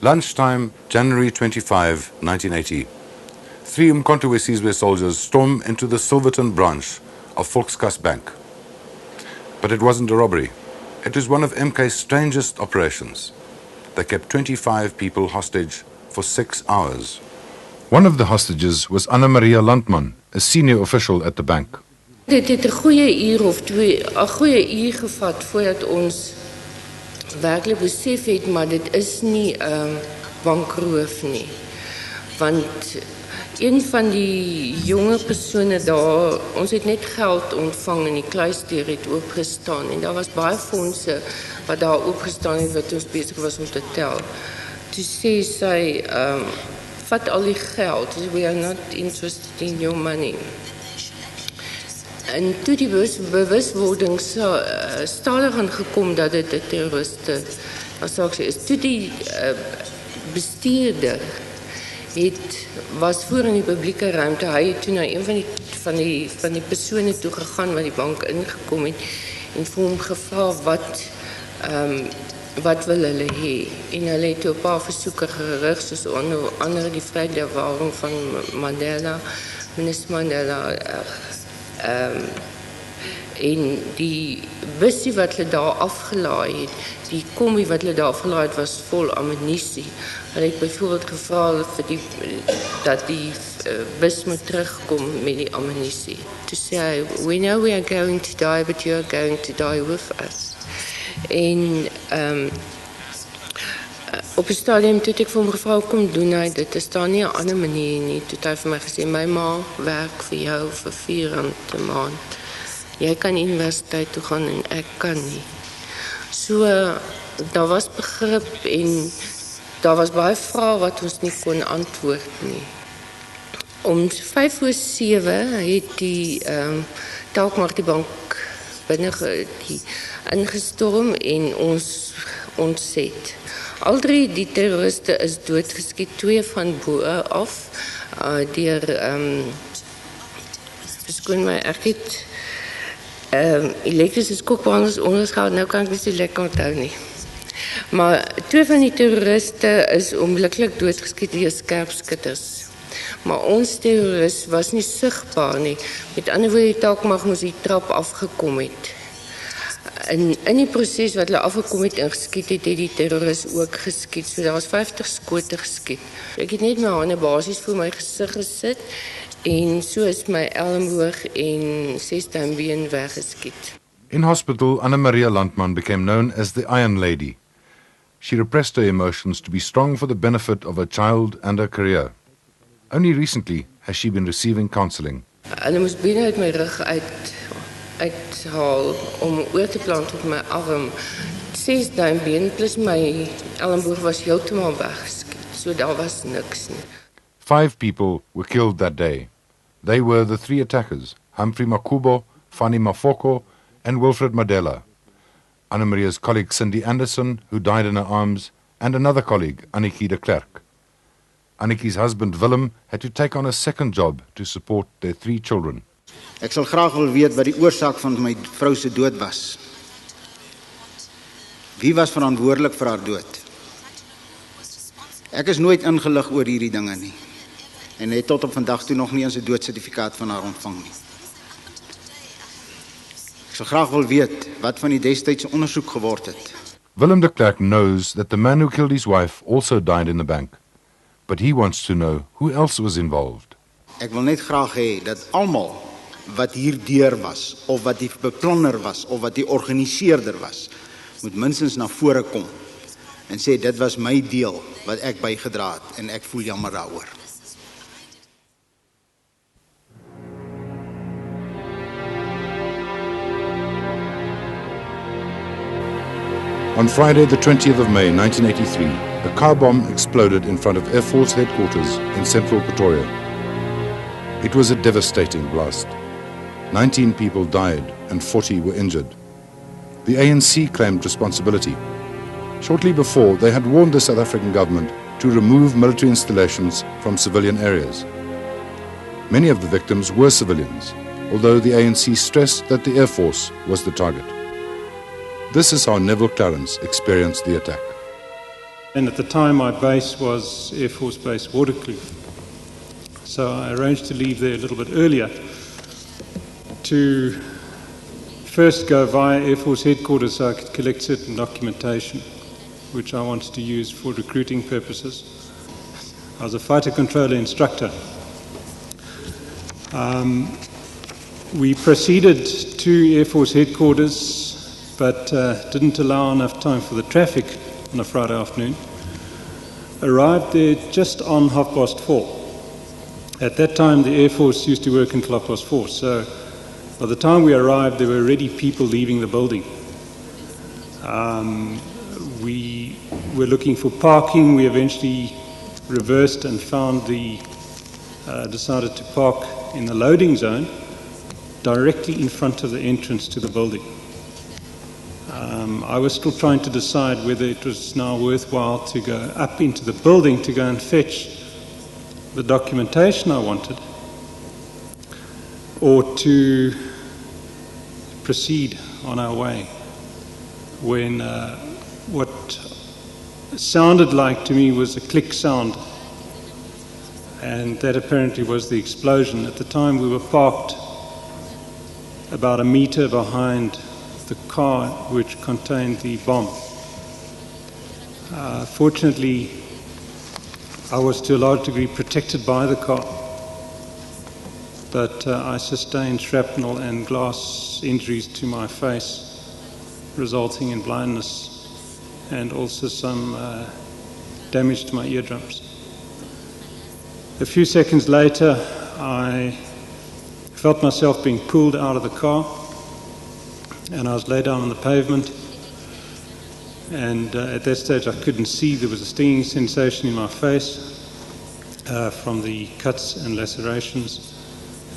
Lunchtime, January 25, 1980. 3 Umkhonto Sizwe soldiers storm into the Silverton branch of Volkskas Bank. But it wasn't a robbery. It was one of MK's strangest operations. They kept 25 people hostage for 6 hours. One of the hostages was Anna Maria Landman, a senior official at the bank. Dit het 'n goeie uur of 2, 'n goeie uur gevat voordat ons werklik besef het, maar dit is nie bankroof nie. Want een van die jonge persone daar, ons het net geld ontvang en die kluisdeur het oopgestaan en daar was baie fondse wat daar oopgestaan het wat ons besig was om te tel. Toe sê sy, vat al die geld, we are not interested in your money. En toe die bewustwording stadig aangekom dat dit 'n terroriste is, toe die bestuurder was voor in die publieke ruimte, hy het toe na een van die persone toe gegaan wat die bank ingekom het en vir hom gevra wat wil hulle hê, en hulle het toe 'n paar versoeke gerig, soos onder andere die vryheidsbewaring van Mandela, minister Mandela, en die busie wat hulle daar afgelaai het, die kombi wat hulle daar afgelaai het, was vol ammunisie. Hulle het byvoorbeeld gevra dat die bus moet terugkom met die ammunisie. To say, we know we are going to die, but you are going to die with us. En op 'n stadium toe ek vir hom gevra, kom doen hy dit, is daar nie 'n ander manier nie. Toe het hy vir my gesê, my ma werk vir jou vir R4 'n maand. Jy kan universiteit toe gaan en ek kan nie. So, daar was begrip en daar was baie vrae wat ons nie kon antwoord nie. Om 6:05 het die dalk die bank binne ingestorm en ons ontzet. Al 3 die terroriste is doodgeskiet, 2 van bo af deur verskoon my, ek het elektrische skokbranders onderschaald, nou kan ek nie so lekker onthou nie. Maar 2 van die terroriste is onmiddellik doodgeskiet deur skerpskutters. Maar ons terrorist was nie sigbaar nie. Met ander woorde, dalk mag ons die trap afgekom het. In die proses wat hulle afgekom het en geskiet het, het die terrorist ook geskiet. So daar was 50 skote geskiet. Ek het net my hande basies voor my gesig gesit en so is my elmboog en 6 duimbeen weggeskiet. In hospital, Anna Maria Landman became known as the Iron Lady. She repressed her emotions to be strong for the benefit of her child and her career. Only recently has she been receiving counselling. Hulle moes bene uit my rug uithaal om oor te plant op my arm. 6 duimbeen plus my elmboog was heeltemal weggeskiet. So daar was niks nie. 5 people were killed that day. They were the 3 attackers, Humphrey Makubo, Fanny Mafoko, and Wilfred Mandela. Anna Maria's colleague Cindy Anderson, who died in her arms, and another colleague, Annetjie de Klerk. Annetjie's husband Willem had to take on a second job to support their 3 children. Ek sal graag wil weet wat die oorsaak van my vrou se dood was. Wie was verantwoordelik vir haar dood? Ek is nooit ingelig oor hierdie dinge nie. En het tot op vandag toe nog nie eens 'n doodsertifikaat van haar ontvang nie. Ek sal graag wil weet wat van die destydse ondersoek geword het. Willem de Klerk knows that the man who killed his wife also died in the bank, but he wants to know who else was involved. Ek wil net graag hê dat almal wat hier deur was, of wat die beplanner was, of wat die organiseerder was, moet minstens na vore kom en sê dit was my deel wat ek bygedra het en ek voel jammer daaroor. On Friday, the 20th of May, 1983, a car bomb exploded in front of Air Force headquarters in central Pretoria. It was a devastating blast. 19 people died and 40 were injured. The ANC claimed responsibility. Shortly before, they had warned the South African government to remove military installations from civilian areas. Many of the victims were civilians, although the ANC stressed that the Air Force was the target. This is how Neville Clarence experienced the attack. And at the time, my base was Air Force Base Waterkloof. So I arranged to leave there a little bit earlier to first go via Air Force headquarters so I could collect certain documentation, which I wanted to use for recruiting purposes. I was a fighter controller instructor. We proceeded to Air Force headquarters, but didn't allow enough time for the traffic on a Friday afternoon. Arrived there just on 4:30. At that time, the Air Force used to work until 4:30, so by the time we arrived, there were already people leaving the building. We were looking for parking. We eventually reversed and found decided to park in the loading zone directly in front of the entrance to the building. I was still trying to decide whether it was now worthwhile to go up into the building to go and fetch the documentation I wanted, or to proceed on our way, when what sounded like to me was a click sound, and that apparently was the explosion. At the time, we were parked about a meter behind the car which contained the bomb. Fortunately, I was to a large degree protected by the car, but I sustained shrapnel and glass injuries to my face, resulting in blindness and also some damage to my eardrums. A few seconds later, I felt myself being pulled out of the car, and I was laid down on the pavement, and at that stage I couldn't see. There was a stinging sensation in my face from the cuts and lacerations,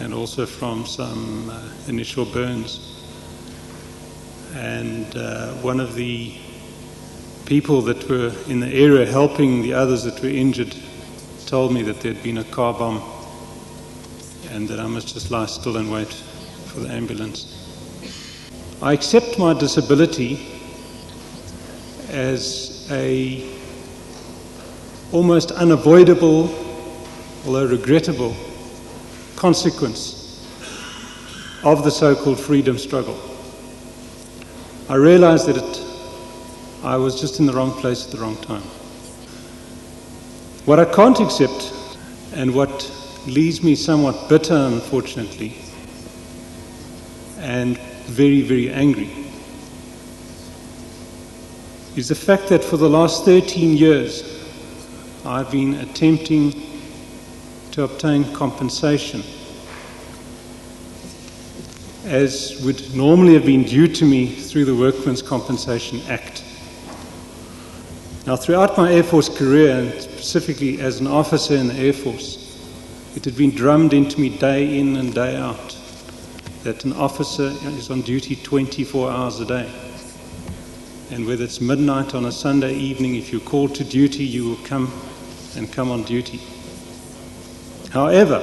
and also from some initial burns. And one of the people that were in the area helping the others that were injured told me that there had been a car bomb and that I must just lie still and wait for the ambulance. I accept my disability as a almost unavoidable, although regrettable, consequence of the so-called freedom struggle. I realized that I was just in the wrong place at the wrong time. What I can't accept, and what leaves me somewhat bitter, unfortunately, and very, very angry, is the fact that for the last 13 years I've been attempting to obtain compensation as would normally have been due to me through the Workmen's Compensation Act. Now, throughout my Air Force career, and specifically as an officer in the Air Force, it had been drummed into me day in and day out that an officer is on duty 24 hours a day. And whether it's midnight on a Sunday evening, if you're called to duty, you will come on duty. However,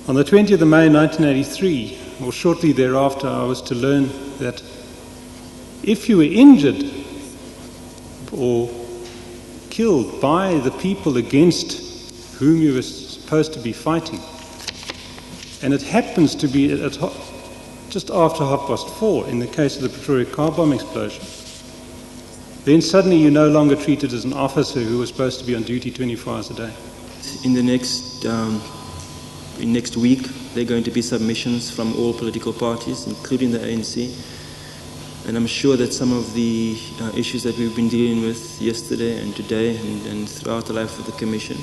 on the 20th of May 1983, or shortly thereafter, I was to learn that if you were injured or killed by the people against whom you were supposed to be fighting, and it happens to be just after 4:30 in the case of the Pretoria car bomb explosion, then suddenly you're no longer treated as an officer who was supposed to be on duty 24 hours a day. In the next week, there are going to be submissions from all political parties, including the ANC. And I'm sure that some of the issues that we've been dealing with yesterday and today and throughout the life of the Commission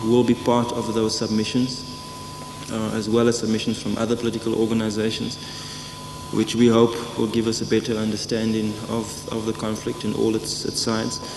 will be part of those submissions, as well as submissions from other political organizations, which we hope will give us a better understanding of the conflict and all its sides.